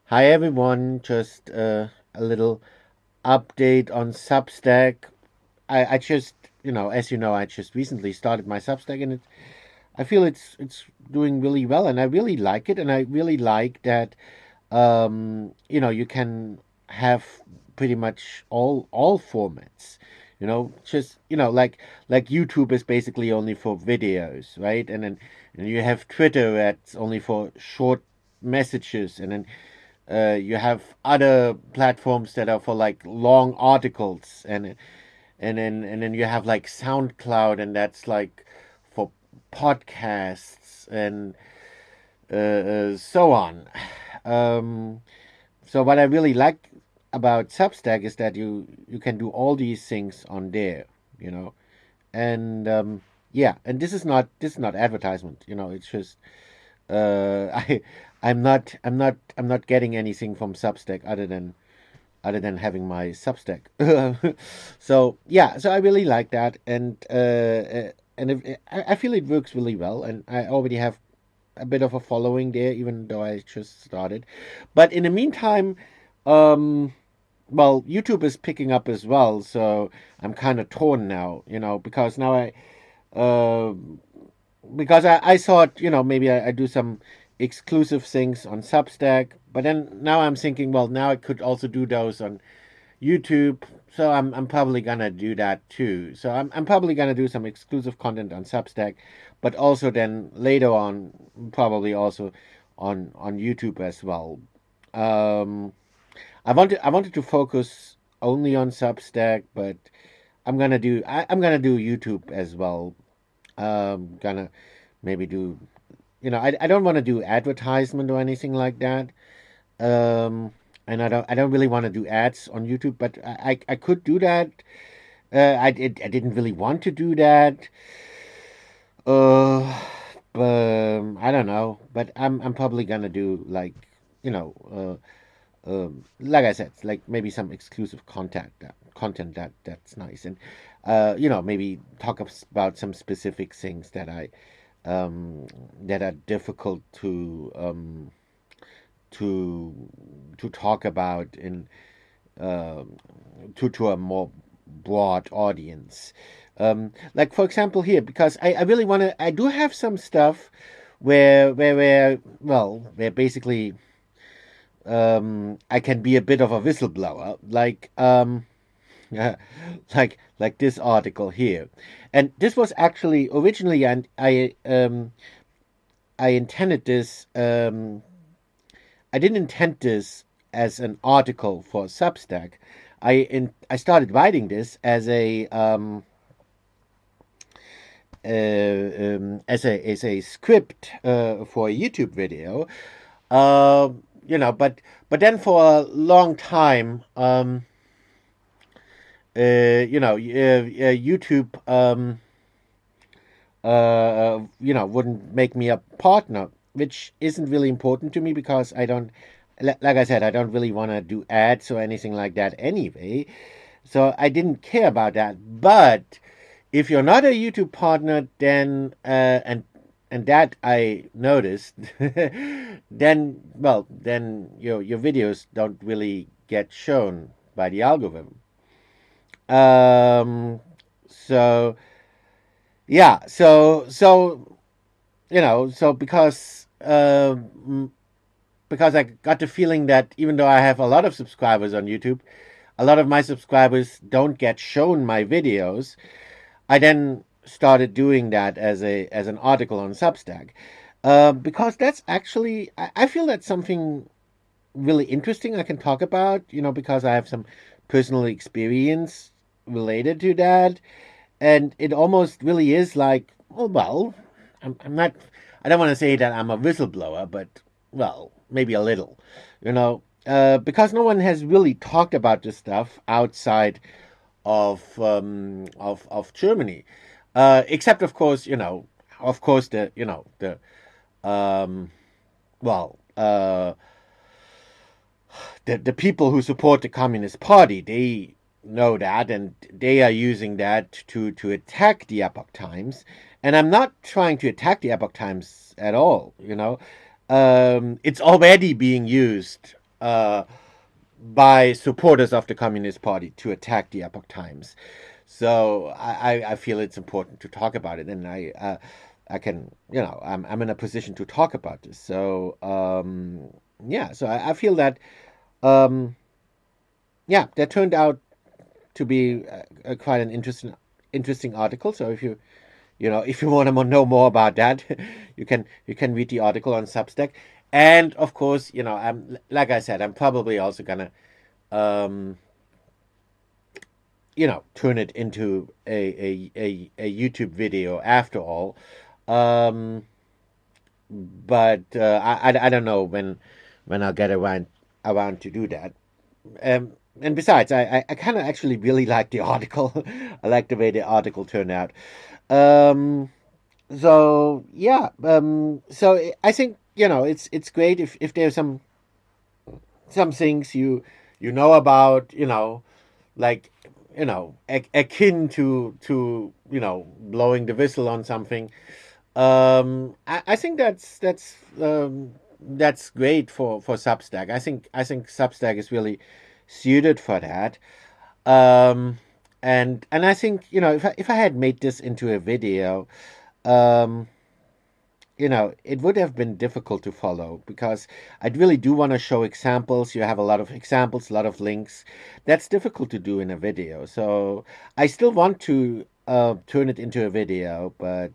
Hi everyone, just a little update on Substack. I just, as you know, I just recently started my Substack, and I feel it's doing really well, and I really like it, and I really like that, you can have pretty much all formats. Just like YouTube is basically only for videos, right? And you have Twitter that's only for short messages, and then you have other platforms that are for like long articles, and then you have like SoundCloud, and that's like for podcasts and so on. Um, so what I really like about Substack is that you can do all these things on there, you know, and yeah, and this is not advertisement, it's just I I'm not getting anything from Substack other than having my Substack. So yeah, so I really like that, and I feel it works really well, and I already have a bit of a following there, even though I just started. But in the meantime, um, well, YouTube is picking up as well, so I'm kind of torn now, because now uh, I thought, maybe I do some exclusive things on Substack, but then now I'm thinking, well, now I could also do those on YouTube, so I'm probably gonna do that too. So I'm probably gonna do some exclusive content on Substack, but also then later on, probably also on YouTube as well. Um, I wanted to focus only on Substack, but I'm gonna do YouTube as well. Gonna maybe do, I don't want to do advertisement or anything like that. Um, and I don't really want to do ads on YouTube, but I could do that. I didn't really want to do that. Uh, but I don't know. But I'm probably gonna do like, you know, like I said, like maybe some exclusive content that's nice, and maybe talk about some specific things um that are difficult to to talk about in um to a more broad audience. Like for example here, because I really want to, I do have some stuff where basically I can be a bit of a whistleblower, like like this article here, and this was actually originally, and I intended this. I didn't intend this as an article for Substack. I started writing this as a script for a YouTube video. But then for a long time, YouTube, wouldn't make me a partner, which isn't really important to me because I don't, like I said, I don't really want to do ads or anything like that anyway. So I didn't care about that. But if you're not a YouTube partner, then and that I noticed, then your videos don't really get shown by the algorithm. Um, so yeah, so because I got the feeling that even though I have a lot of subscribers on YouTube, a lot of my subscribers don't get shown my videos. I then started doing that as an article on Substack, because that's actually, I feel that's something really interesting I can talk about. Because I have some personal experience related to that, and it almost really is like, oh well, I'm not. I don't want to say that I'm a whistleblower, but well, maybe a little, because no one has really talked about this stuff outside of Germany, except of course the um, well the people who support the Communist Party, they know that, and they are using that to attack the Epoch Times. And I'm not trying to attack the Epoch Times at all. It's already being used uh, by supporters of the Communist Party to attack the Epoch Times. So I feel it's important to talk about it, and I can, I'm in a position to talk about this. So yeah, so I feel that um, yeah, that turned out to be quite an interesting article. So if you want to know more about that, you can read the article on Substack. And of course, I'm like I said, I'm probably also gonna um, turn it into a YouTube video after all. Um, but I don't know when I'll get around to do that. And besides, I kind of actually really like the article. I like the way the article turned out. Um, so yeah, so I think it's great if there's some things you know about, like akin to blowing the whistle on something. I think that's great for Substack. I think Substack is really suited for that. Um, and I think if I had made this into a video, um, it would have been difficult to follow because I really do want to show examples. You have a lot of examples, a lot of links. That's difficult to do in a video. So I still want to turn it into a video, but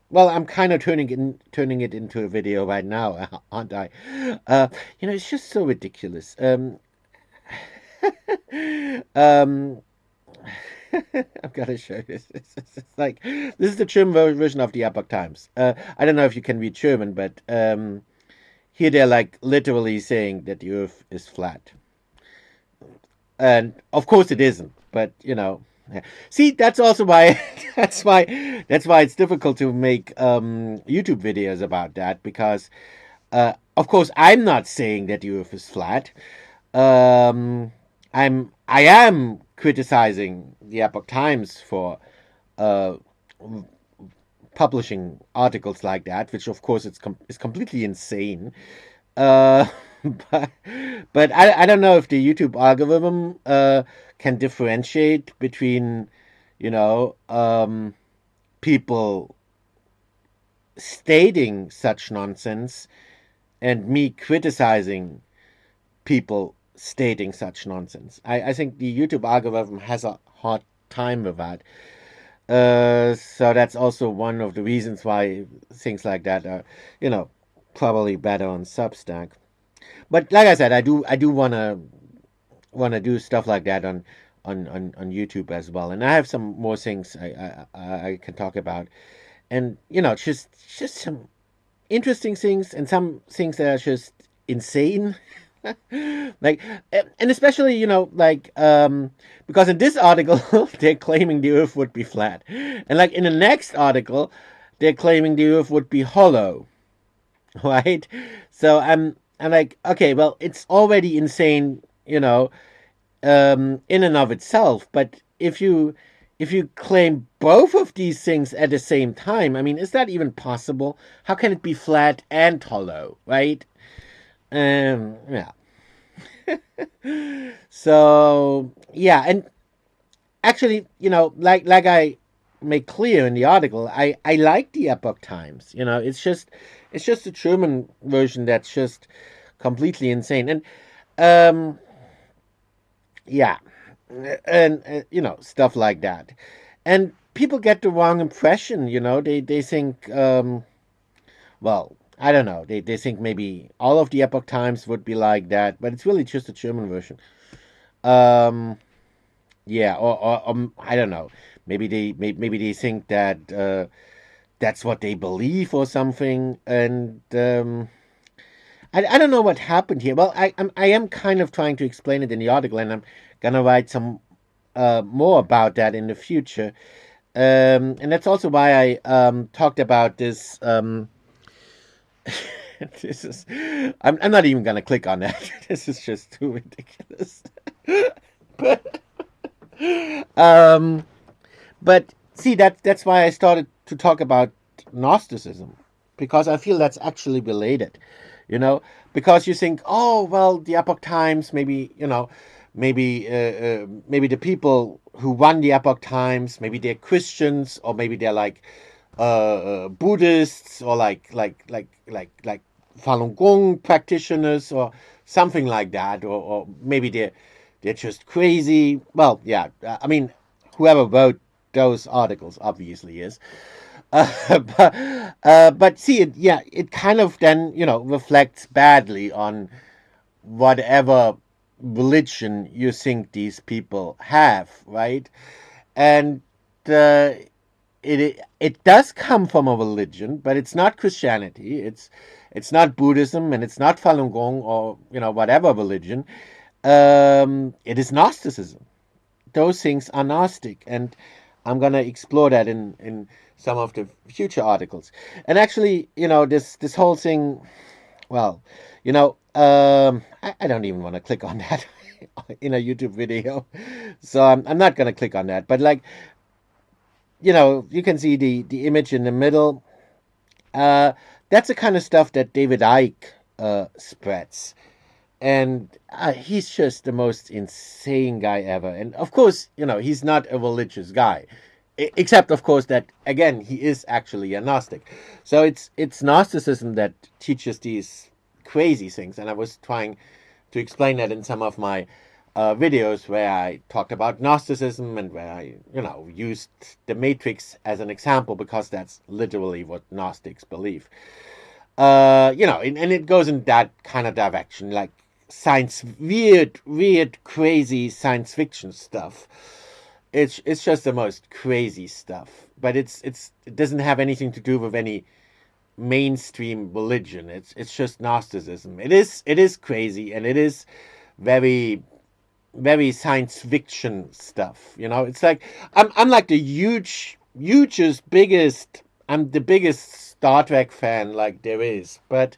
well, I'm kind of turning it into a video right now, aren't I? It's just so ridiculous. Um, I've got to show you this. It's like this is the German version of the Epoch Times. I don't know if you can read German, but here they're like literally saying that the Earth is flat, and of course it isn't. But yeah. See, that's also why that's why it's difficult to make YouTube videos about that because, of course, I'm not saying that the Earth is flat. Um, I am criticizing the Epoch Times for uh, publishing articles like that, which of course is completely insane. Uh, but but I don't know if the YouTube algorithm can differentiate between people stating such nonsense and me criticizing people stating such nonsense. I think the YouTube algorithm has a hard time with that. So that's also one of the reasons why things like that are, you know, probably better on Substack. But like I said, I do wanna do stuff like that on YouTube as well. And I have some more things I can talk about. And just some interesting things and some things that are just insane. Like and especially like because in this article they're claiming the earth would be flat, and like in the next article they're claiming the earth would be hollow. Right? So I'm like, okay, well, it's already insane, in and of itself, but if you claim both of these things at the same time, I mean, is that even possible? How can it be flat and hollow, right? Yeah. So yeah, and actually, like I make clear in the article, I like the Epoch Times. It's just a German version that's just completely insane, and um, yeah, and stuff like that, and people get the wrong impression. They think well. I don't know. They think maybe all of the Epoch Times would be like that, but it's really just a German version. Um, Yeah, or I don't know. Maybe they think that that's what they believe or something, and I don't know what happened here. Well, I am kind of trying to explain it in the article, and I'm gonna write some more about that in the future. And that's also why I talked about this. This is I'm not even gonna click on that. This is just too ridiculous. but um. But see, that's why I started to talk about Gnosticism, because I feel that's actually related. you know, because you think, oh well, the Epoch Times, maybe, you know, maybe the people who run the Epoch Times, maybe they're Christians, or maybe they're like Buddhists, or like Falun Gong practitioners, or something like that, or maybe they're just crazy. Well, yeah, I mean, whoever wrote those articles obviously is. But see, yeah, it kind of then, you know, reflects badly on whatever religion you think these people have, right? And uh, it does come from a religion, but it's not Christianity. It's not Buddhism, and it's not Falun Gong, or, you know, whatever religion. It is Gnosticism. Those things are Gnostic, and I'm gonna explore that in some of the future articles. And actually, you know, this whole thing. Well, you know, I don't even want to click on that in a YouTube video, so I'm not gonna click on that. But like, you know, you can see the image in the middle. Uh, that's the kind of stuff that David Icke spreads, and he's just the most insane guy ever. And of course, you know, he's not a religious guy, except of course that again he is actually a Gnostic. So it's Gnosticism that teaches these crazy things, and I was trying to explain that in some of my videos where I talked about Gnosticism, and where I, you know, used the Matrix as an example, because that's literally what Gnostics believe. You know, and it goes in that kind of direction, like weird, crazy science fiction stuff. It's just the most crazy stuff, but it doesn't have anything to do with any mainstream religion. It's just Gnosticism. It is crazy, and it is very very science fiction stuff. You know, it's like I'm like the hugest biggest. I'm the biggest Star Trek fan like there is, but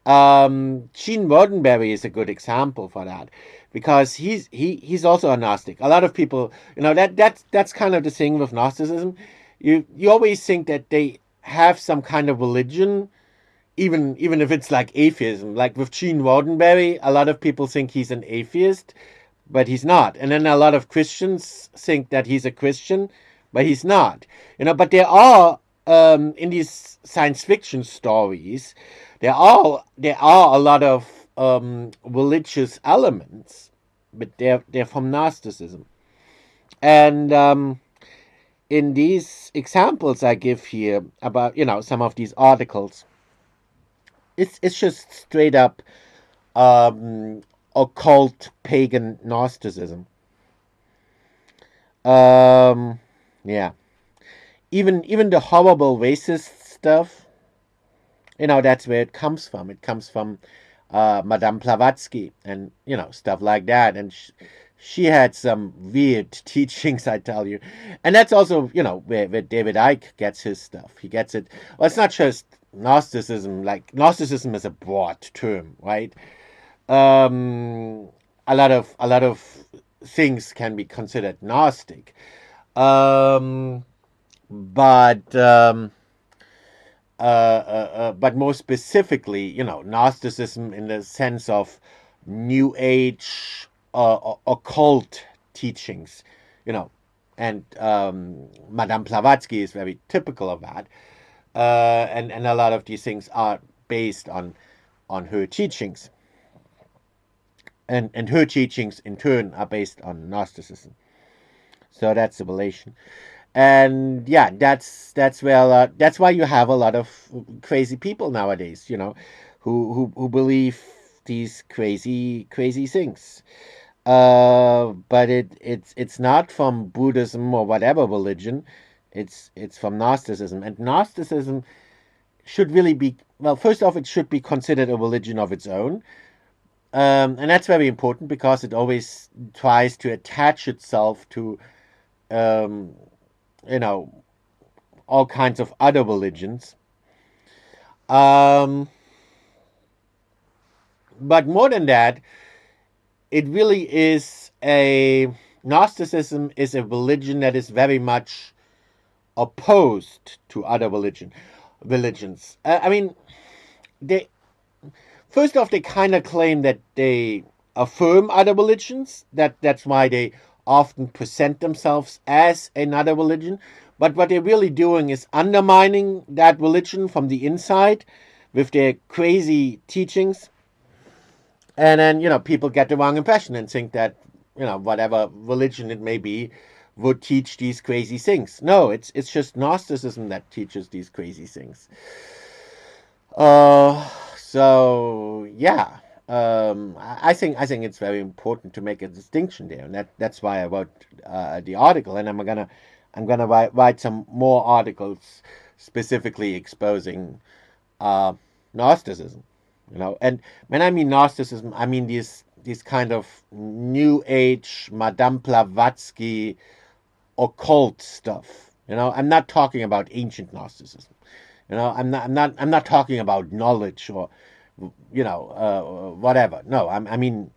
Gene Roddenberry is a good example for that, because he's also a Gnostic. A lot of people, you know, that's kind of the thing with Gnosticism. You always think that they have some kind of religion, even if it's like atheism. Like with Gene Roddenberry, a lot of people think he's an atheist, but he's not. And then a lot of Christians think that he's a Christian, but he's not. You know, but there are in these science fiction stories, there are a lot of religious elements, but they're from Gnosticism. And in these examples I give here about, you know, some of these articles, it's just straight up um, occult pagan Gnosticism. Um, yeah, even the horrible racist stuff, you know, that's where it comes from. It comes from Madame Blavatsky, and, you know, stuff like that. And she had some weird teachings, I tell you. And that's also, you know, where David Icke gets his stuff. He gets it. Well, it's not just Gnosticism. Like, Gnosticism is a broad term, right? Um, a lot of things can be considered Gnostic. Um, but more specifically, you know, Gnosticism in the sense of New Age occult teachings, you know, and Madame Blavatsky is very typical of that, and a lot of these things are based on her teachings, and her teachings in turn are based on Gnosticism. So that's the relation. And yeah, that's where that's why you have a lot of crazy people nowadays, you know, who believe these crazy things. But it's not from Buddhism or whatever religion. It's from Gnosticism, and Gnosticism should really be, well, first off, it should be considered a religion of its own. And that's very important, because it always tries to attach itself to um, you know, all kinds of other religions. Um, but more than that, it really is a Gnosticism is a religion that is very much opposed to other religions. I mean, they first off, they kind of claim that they affirm other religions. That's why they often present themselves as another religion. But what they're really doing is undermining that religion from the inside with their crazy teachings. And then, people get the wrong impression and think that, whatever religion it may be would teach these crazy things. No, it's just Gnosticism that teaches these crazy things. So yeah, I think it's very important to make a distinction there, and that's why I wrote the article, and I'm gonna write some more articles specifically exposing uh, Gnosticism. And when I mean Gnosticism, I mean these kind of New Age, Madame Blavatsky, occult stuff. I'm not talking about ancient Gnosticism. I'm not talking about knowledge or whatever. No, I mean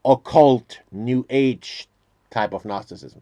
occult New Age type of Gnosticism.